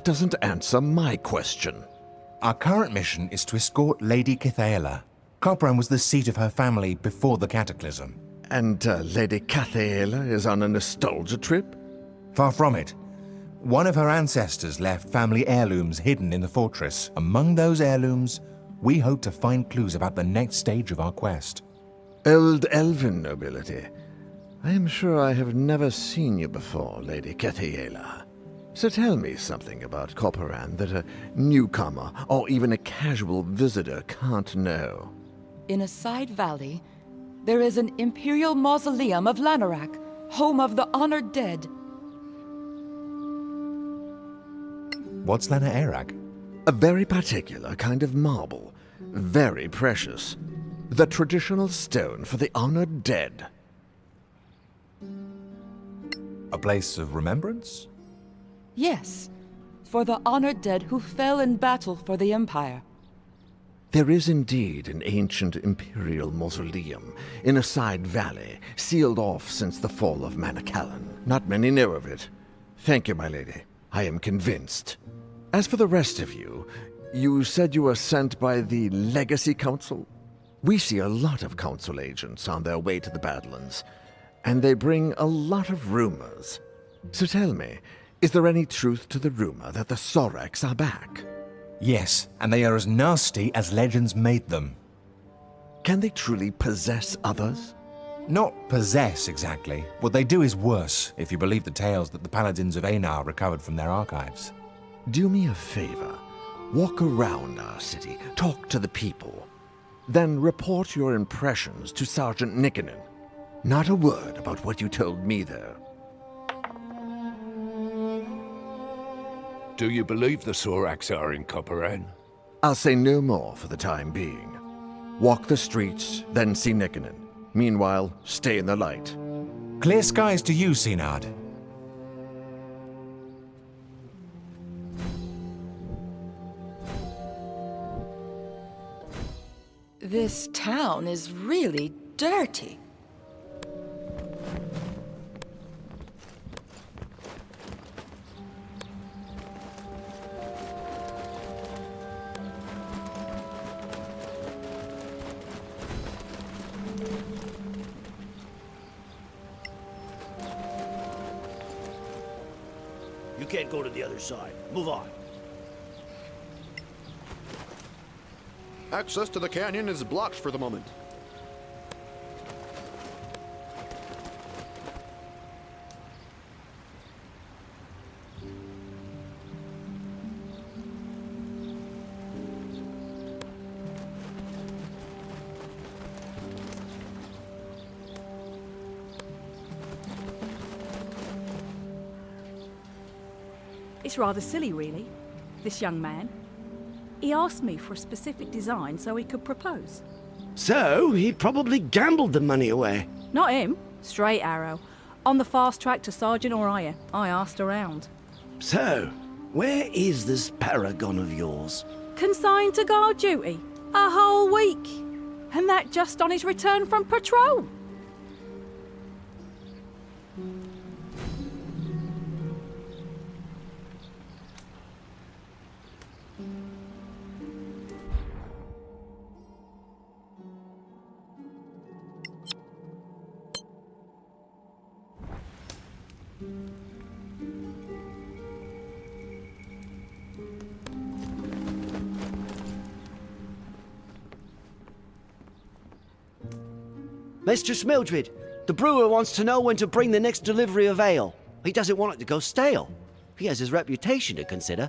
That doesn't answer my question. Our current mission is to escort Lady Cathaela. Copperan was the seat of her family before the Cataclysm. And Lady Cathaela is on a nostalgia trip? Far from it. One of her ancestors left family heirlooms hidden in the fortress. Among those heirlooms, we hope to find clues about the next stage of our quest. Old elven nobility. I am sure I have never seen you before, Lady Cathaela. So tell me something about Copperan that a newcomer or even a casual visitor can't know. In a side valley, there is an imperial mausoleum of Lanarak, home of the honored dead. What's Lanarak? A very particular kind of marble, very precious. The traditional stone for the honored dead. A place of remembrance? Yes, for the honored dead who fell in battle for the Empire. There is indeed an ancient imperial mausoleum in a side valley, sealed off since the fall of Manacalon. Not many know of it. Thank you, my lady. I am convinced. As for the rest of you, you said you were sent by the Legacy Council? We see a lot of Council agents on their way to the Badlands, and they bring a lot of rumors. So tell me, is there any truth to the rumor that the Sorax are back? Yes, and they are as nasty as legends made them. Can they truly possess others? Not possess, exactly. What they do is worse, if you believe the tales that the Paladins of Einar recovered from their archives. Do me a favor. Walk around our city, talk to the people. Then report your impressions to Sergeant Nikkonen. Not a word about what you told me there. Do you believe the Sorax are in Copperan? I'll say no more for the time being. Walk the streets, then see Nikkonen. Meanwhile, stay in the light. Clear skies to you, Sinard. This town is really dirty. You can't go to the other side. Move on. Access to the canyon is blocked for the moment. It's rather silly, really, this young man. He asked me for a specific design so he could propose. So, he probably gambled the money away. Not him. Straight arrow. On the fast track to Sergeant Orion, I asked around. So, where is this paragon of yours? Consigned to guard duty. A whole week. And that just on his return from patrol. Mr. Smildred, the brewer wants to know when to bring the next delivery of ale. He doesn't want it to go stale. He has his reputation to consider.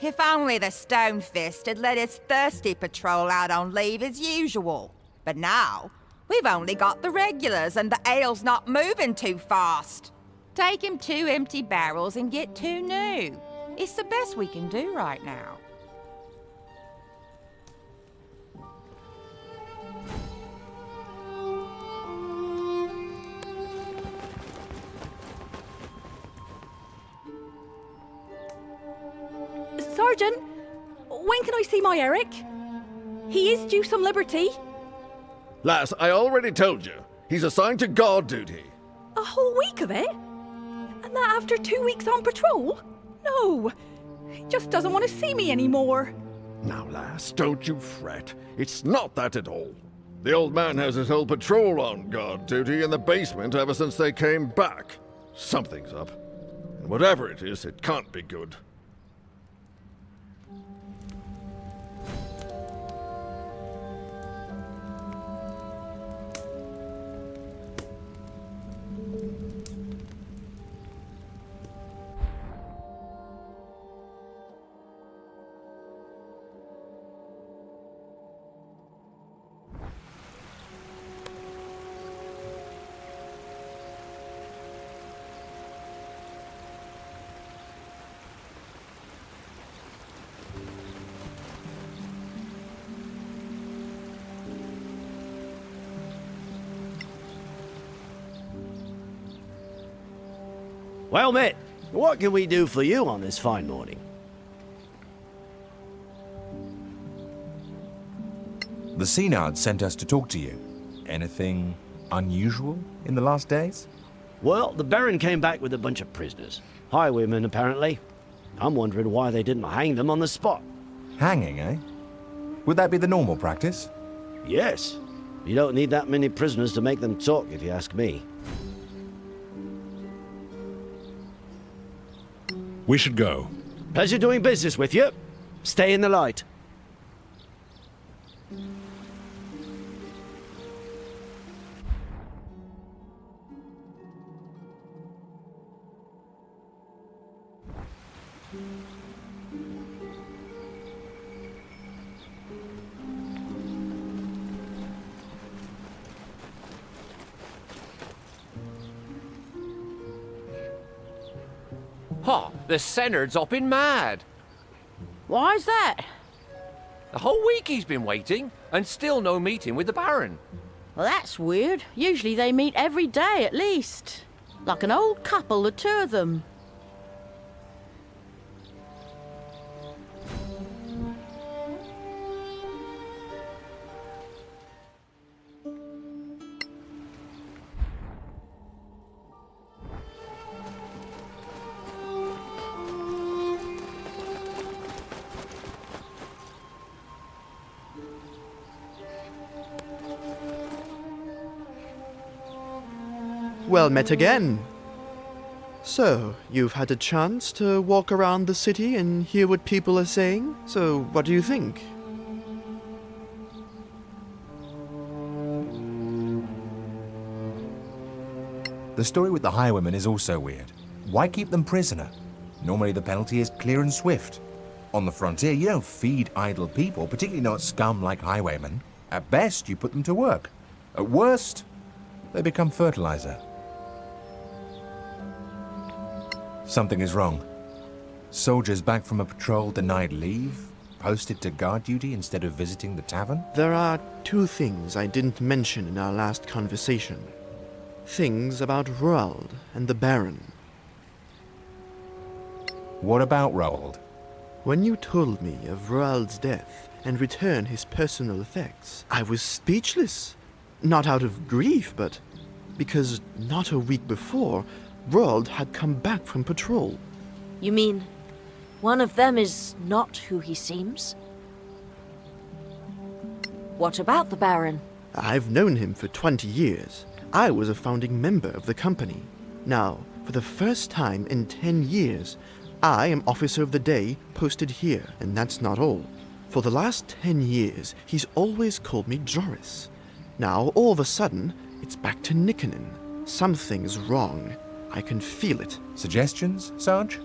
If only the Stonefist had let his thirsty patrol out on leave as usual. But now, we've only got the regulars and the ale's not moving too fast. Take him 2 empty barrels and get 2 new. It's the best we can do right now. Sergeant, when can I see my Eric? He is due some liberty. Lass, I already told you. He's assigned to guard duty. A whole week of it? And that after 2 weeks on patrol? No, He just doesn't want to see me anymore. Now, lass, don't you fret. It's not that at all. The old man has his whole patrol on guard duty in the basement ever since they came back. Something's up. And whatever it is, it can't be good. Well, mate, what can we do for you on this fine morning? The Synod sent us to talk to you. Anything unusual in the last days? Well, the Baron came back with a bunch of prisoners. Highwaymen, apparently. I'm wondering why they didn't hang them on the spot. Hanging, eh? Would that be the normal practice? Yes. You don't need that many prisoners to make them talk, if you ask me. We should go. Pleasure doing business with you. Stay in the light. Ha! The Senard's hopping mad. Why's that? The whole week he's been waiting, and still no meeting with the Baron. Well, that's weird. Usually they meet every day at least. Like an old couple, the two of them. Well met again. So, you've had a chance to walk around the city and hear what people are saying? So, what do you think? The story with the highwaymen is also weird. Why keep them prisoner? Normally the penalty is clear and swift. On the frontier, you don't feed idle people, particularly not scum like highwaymen. At best, you put them to work. At worst, they become fertilizer. Something is wrong. Soldiers back from a patrol denied leave, posted to guard duty instead of visiting the tavern? There are two things I didn't mention in our last conversation. Things about Roald and the Baron. What about Roald? When you told me of Roald's death and returned his personal effects, I was speechless. Not out of grief, but because not a week before, Roald had come back from patrol. You mean one of them is not who he seems? What about the Baron? I've known him for 20 years. I was a founding member of the company. Now, for the first time in 10 years, I am Officer of the Day posted here, and that's not all. For the last 10 years, he's always called me Joris. Now, all of a sudden, it's back to Nikkonen. Something's wrong. I can feel it. Suggestions, Sarge?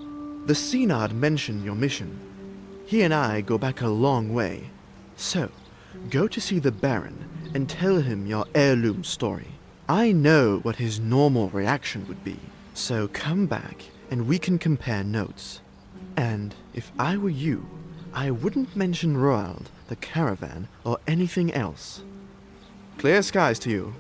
The Synod mentioned your mission. He and I go back a long way. So, go to see the Baron and tell him your heirloom story. I know what his normal reaction would be. So come back and we can compare notes. And if I were you, I wouldn't mention Roald, the caravan, or anything else. Clear skies to you.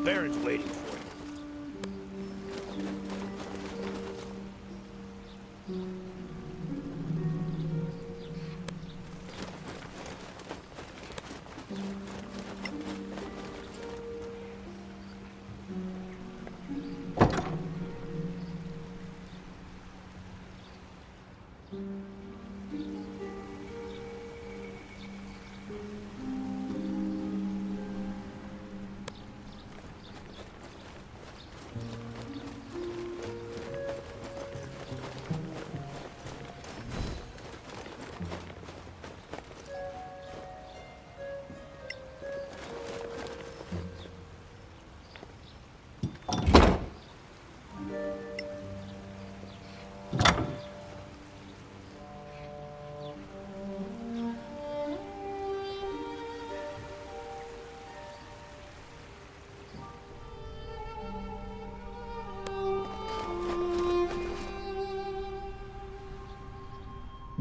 Baron's waiting for you.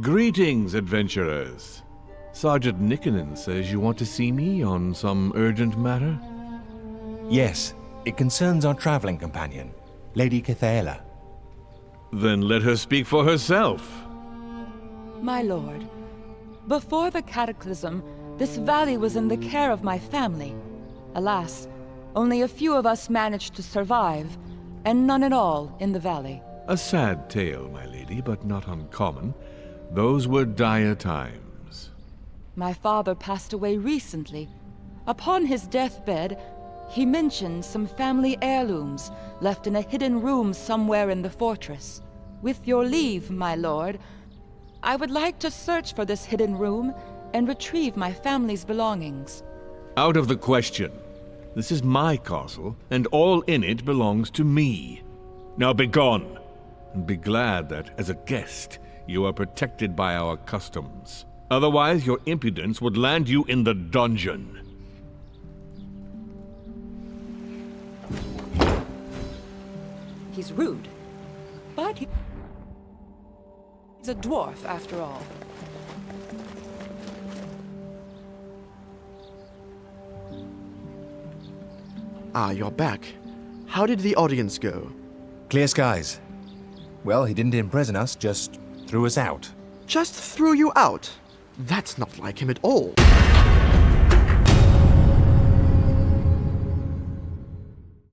Greetings, adventurers. Sergeant Nickenen says you want to see me on some urgent matter? Yes, it concerns our traveling companion, Lady Cathala. Then let her speak for herself. My lord, before the cataclysm, this valley was in the care of my family. Alas, only a few of us managed to survive, and none at all in the valley. A sad tale, my lady, but not uncommon. Those were dire times. My father passed away recently. Upon his deathbed, he mentioned some family heirlooms left in a hidden room somewhere in the fortress. With your leave, my lord, I would like to search for this hidden room and retrieve my family's belongings. Out of the question. This is my castle, and all in it belongs to me. Now begone, and be glad that, as a guest, you are protected by our customs. Otherwise, your impudence would land you in the dungeon. He's rude, but he's a dwarf after all. Ah, you're back. How did the audience go? Clear skies. Well, he didn't imprison us, just threw us out. Just threw you out? That's not like him at all.